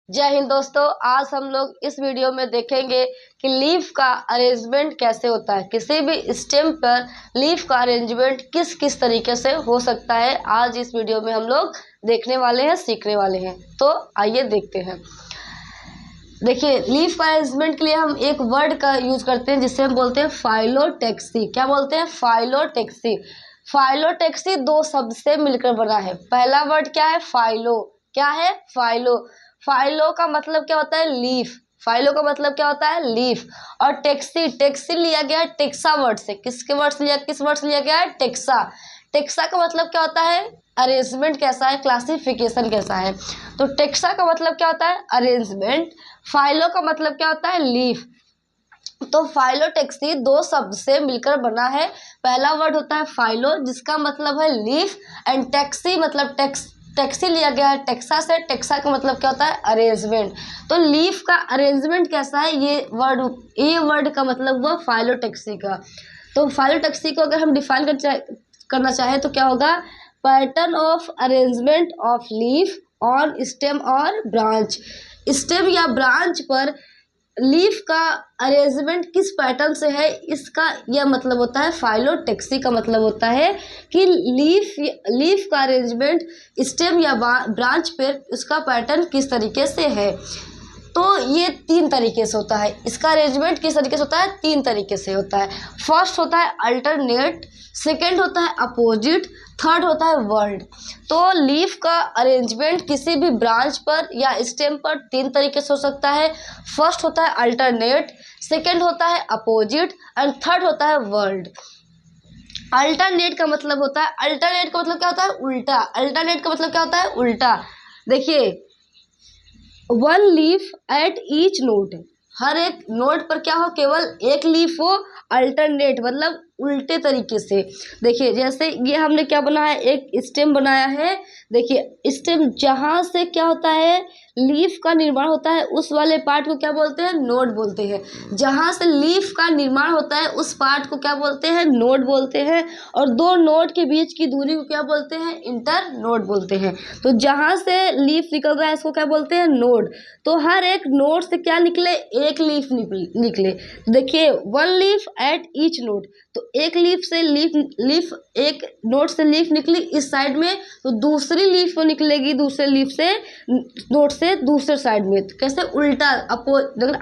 जय हिंद दोस्तों। आज हम लोग इस वीडियो में देखेंगे कि लीफ का अरेंजमेंट कैसे होता है। किसी भी स्टेम पर लीफ का अरेंजमेंट किस किस तरीके से हो सकता है, आज इस वीडियो में हम लोग देखने वाले हैं, सीखने वाले हैं। तो आइए देखते हैं। देखिए, लीफ का अरेंजमेंट के लिए हम एक वर्ड का यूज करते हैं जिसे हम बोलते हैं फाइलोटेक्सी। क्या बोलते हैं? फाइलोटेक्सी। फाइलोटेक्सी दो शब्द से मिलकर बना है। पहला वर्ड क्या है? फाइलो। क्या है? फाइलो। फाइलो का मतलब क्या होता है? लीफ। फाइलो का मतलब क्या होता है? लीफ। और टेक्सी, टेक्सी लिया गया है टेक्सा वर्ड से। किस वर्ड से लिया गया है? टेक्सा। टेक्सा का मतलब क्या होता है? अरेंजमेंट कैसा है, क्लासिफिकेशन कैसा है। तो टेक्सा का मतलब क्या होता है? अरेंजमेंट। फाइलो का मतलब क्या होता है? लीफ। तो फाइलोटेक्सी दो शब्द से मिलकर बना है। पहला वर्ड होता है फाइलो, जिसका मतलब है लीफ, एंड टेक्सी मतलब टैक्सी लिया गया है टेक्सा से। टेक्सा का मतलब क्या होता है? अरेंजमेंट। तो लीफ का अरेंजमेंट कैसा है, ये वर्ड का मतलब हुआ फाइलोटेक्सी का। तो फाइलोटेक्सी को अगर हम डिफाइन करना चाहें तो क्या होगा? Pattern of arrangement of leaf on stem और ब्रांच। स्टेम या ब्रांच पर लीफ का अरेंजमेंट किस पैटर्न से है, इसका यह मतलब होता है फाइलोटेक्सी का मतलब होता है कि लीफ का अरेंजमेंट स्टेम या ब्रांच पर उसका पैटर्न किस तरीके से है। तो ये तीन तरीके से होता है। इसका अरेंजमेंट किस तरीके से होता है? तीन तरीके से होता है। फर्स्ट होता है अल्टरनेट, सेकंड होता है अपोजिट, थर्ड होता है वर्ल्ड। तो लीफ का अरेंजमेंट किसी भी ब्रांच पर या स्टेम पर तीन तरीके से हो सकता है। फर्स्ट होता है अल्टरनेट, सेकंड होता है अपोजिट, एंड थर्ड होता है वर्ल्ड। अल्टरनेट का मतलब होता है, अल्टरनेट का मतलब क्या होता है? उल्टा। अल्टरनेट का मतलब क्या होता है? उल्टा। देखिए, one leaf at each node, हर एक नोड पर क्या हो? केवल एक लीफ हो। अल्टरनेट मतलब उल्टे तरीके से। देखिए, जैसे ये हमने क्या बनाया है? एक स्टेम बनाया है। देखिए, स्टेम जहाँ से क्या होता है? लीफ का निर्माण होता है, उस वाले पार्ट को क्या बोलते हैं? नोड बोलते हैं। जहाँ से लीफ का निर्माण होता है उस पार्ट को क्या बोलते हैं? नोड बोलते हैं। और दो नोड के बीच की दूरी को क्या बोलते हैं? इंटर नोड बोलते हैं। तो जहाँ से लीफ निकल रहा है इसको क्या बोलते हैं? नोड। तो हर एक नोड से क्या निकले? एक लीफ निकले। देखिए, one leaf at each node, तो एक लीफ से लीफ एक नोड से लीफ निकली इस साइड में, तो दूसरी लीफ निकलेगी दूसरे लीफ से नोड से दूसरे साइड में। तो कैसे? उल्टा,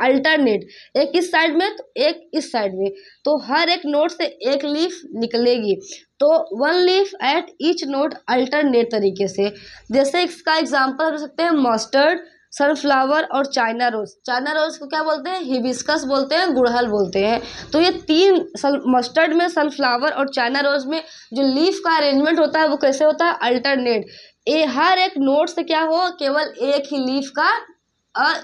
अल्टरनेट, एक इस साइड में तो एक इस साइड में, तो हर एक नोड से एक लीफ निकलेगी। तो one leaf at each node alternate तरीके से। जैसे इसका एग्जांपल हो सकते हैं मस्टर्ड, सनफ्लावर और चाइना रोज। चाइना रोज को क्या बोलते हैं? हिबिस्कस बोलते हैं, गुड़हल बोलते हैं। तो ये तीन, मस्टर्ड में, सनफ्लावर और चाइना रोज में जो लीफ का अरेंजमेंट होता है वो कैसे होता है? अल्टरनेट। हर एक नोड से क्या हो? केवल एक ही लीफ का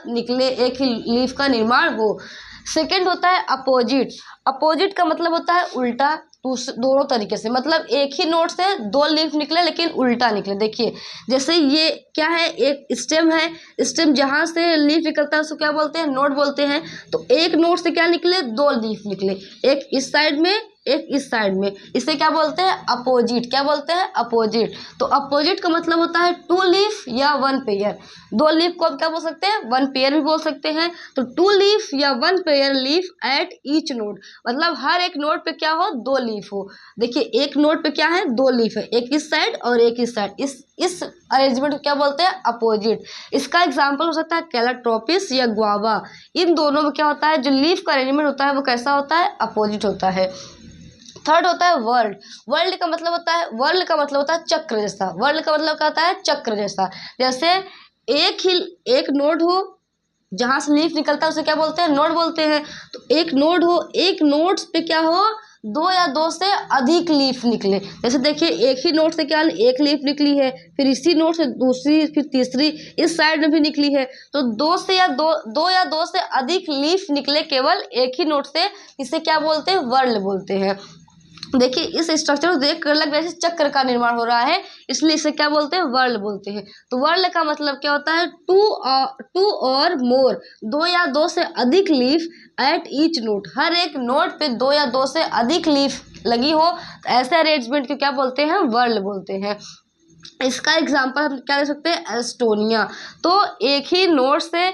निकले, एक ही लीफ का निर्माण हो। सेकंड होता है अपोजिट। अपोजिट का मतलब होता है उल्टा। दोनों तरीके से, मतलब एक ही नोड से दो लीफ निकले लेकिन उल्टा निकले। देखिए, जैसे ये क्या है? एक स्टेम है। स्टेम जहाँ से लीफ निकलता है उसको क्या बोलते हैं? नोड बोलते हैं। तो एक नोड से क्या निकले? दो लीफ निकले, एक इस साइड में एक इस साइड में। इसे क्या बोलते हैं? अपोजिट। क्या बोलते हैं? अपोजिट। तो अपोजिट का मतलब होता है टू लीफ या वन पेयर। दो लीफ को आप क्या बोल सकते हैं? वन पेयर भी बोल सकते हैं। तो टू लीफ या one pair leaf at each node, मतलब हर एक नोड पे क्या हो? दो लीफ हो। देखिए, एक नोड पे क्या है? दो लीफ है, एक इस साइड और एक इस साइड। इस अरेंजमेंट को क्या बोलते हैं? अपोजिट। इसका एग्जाम्पल हो सकता है कैलाट्रोपिस या गुआवा। इन दोनों में क्या होता है? जो लीफ का अरेंजमेंट होता है वो कैसा होता है? अपोजिट होता है। थर्ड होता है वर्ल्ड। वर्ल्ड का मतलब होता है चक्र जैसा। वर्ल्ड का मतलब क्या होता है? चक्र जैसा। जैसे एक नोड हो, जहां से लीफ निकलता है उसे क्या बोलते हैं? नोड बोलते हैं। तो एक नोड हो, एक नोड पे क्या हो? दो या दो से अधिक लीफ निकले। जैसे देखिए, एक ही नोड से क्या एक लीफ निकली है, फिर इसी नोड से दूसरी, फिर तीसरी, इस साइड में भी निकली है। तो दो या दो से अधिक लीफ निकले केवल एक ही नोड से, इसे क्या बोलते हैं? वर्ल्ड बोलते हैं। देखिए, इस स्ट्रक्चर को देख कर लग रहा है चक्र का निर्माण हो रहा है, इसलिए इसे क्या बोलते हैं? वर्ल्ड बोलते हैं। तो वर्ल्ड का मतलब क्या होता है? टू और मोर, दो या दो से अधिक लीफ एट ईच नोड, हर एक नोड पे दो या दो से अधिक लीफ लगी हो, तो ऐसे अरेंजमेंट को क्या बोलते हैं? वर्ल्ड बोलते हैं। इसका एग्जाम्पल हम क्या ले सकते हैं, एस्टोनिया। तो एक ही नोड से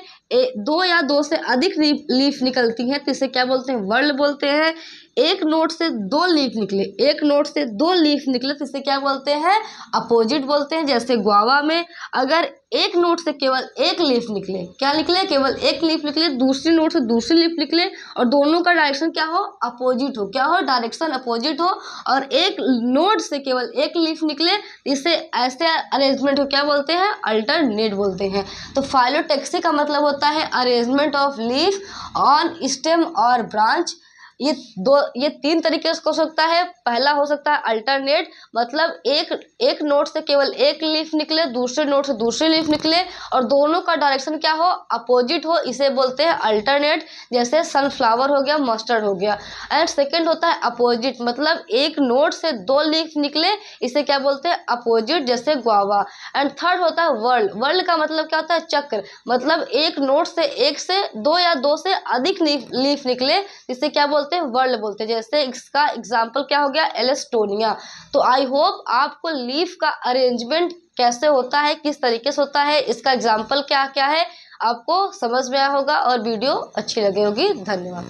दो या दो से अधिक लीफ निकलती हैं तो इसे क्या बोलते हैं, वर्ल बोलते हैं। एक नोड से दो लीफ निकले, एक नोड से दो लीफ निकले तो इसे क्या बोलते हैं, अपोजिट बोलते हैं। जैसे गुआवा में अगर एक नोड से केवल एक लीफ निकले, क्या निकले, केवल एक लीफ निकले, दूसरी नोड से दूसरी लीफ निकले और दोनों का डायरेक्शन क्या हो, अपोजिट हो, क्या हो, डायरेक्शन अपोजिट हो, और एक नोड से केवल एक लीफ निकले, इसे ऐसे अरेंजमेंट को क्या बोलते हैं, अल्टरनेट बोलते हैं। तो फाइलोटैक्सी का मतलब होता है arrangement of leaf on stem और ब्रांच। ये तीन तरीके से हो सकता है। पहला हो सकता है अल्टरनेट, मतलब एक नोड से केवल एक लीफ निकले, दूसरे नोड से दूसरी लीफ निकले और दोनों का डायरेक्शन क्या हो, अपोजिट हो, इसे बोलते हैं अल्टरनेट। जैसे सनफ्लावर हो गया, मस्टर्ड हो गया। एंड सेकंड होता है अपोजिट, मतलब एक नोड से दो लीफ निकले, इसे क्या बोलते हैं, अपोजिट, जैसे गुआवा। एंड थर्ड होता है वर्ल्ड। वर्ल्ड का मतलब क्या होता है, चक्र, मतलब एक नोड से एक से दो या दो से अधिक लीफ निकले, इसे क्या बोलते हैं, वर्ल्ड बोलते हैं। जैसे इसका एग्जाम्पल क्या हो गया, एलेस्टोनिया। तो आई होप आपको लीफ का अरेंजमेंट कैसे होता है, किस तरीके से होता है, इसका एग्जाम्पल क्या क्या है, आपको समझ में आया होगा और वीडियो अच्छी लगी होगी। धन्यवाद।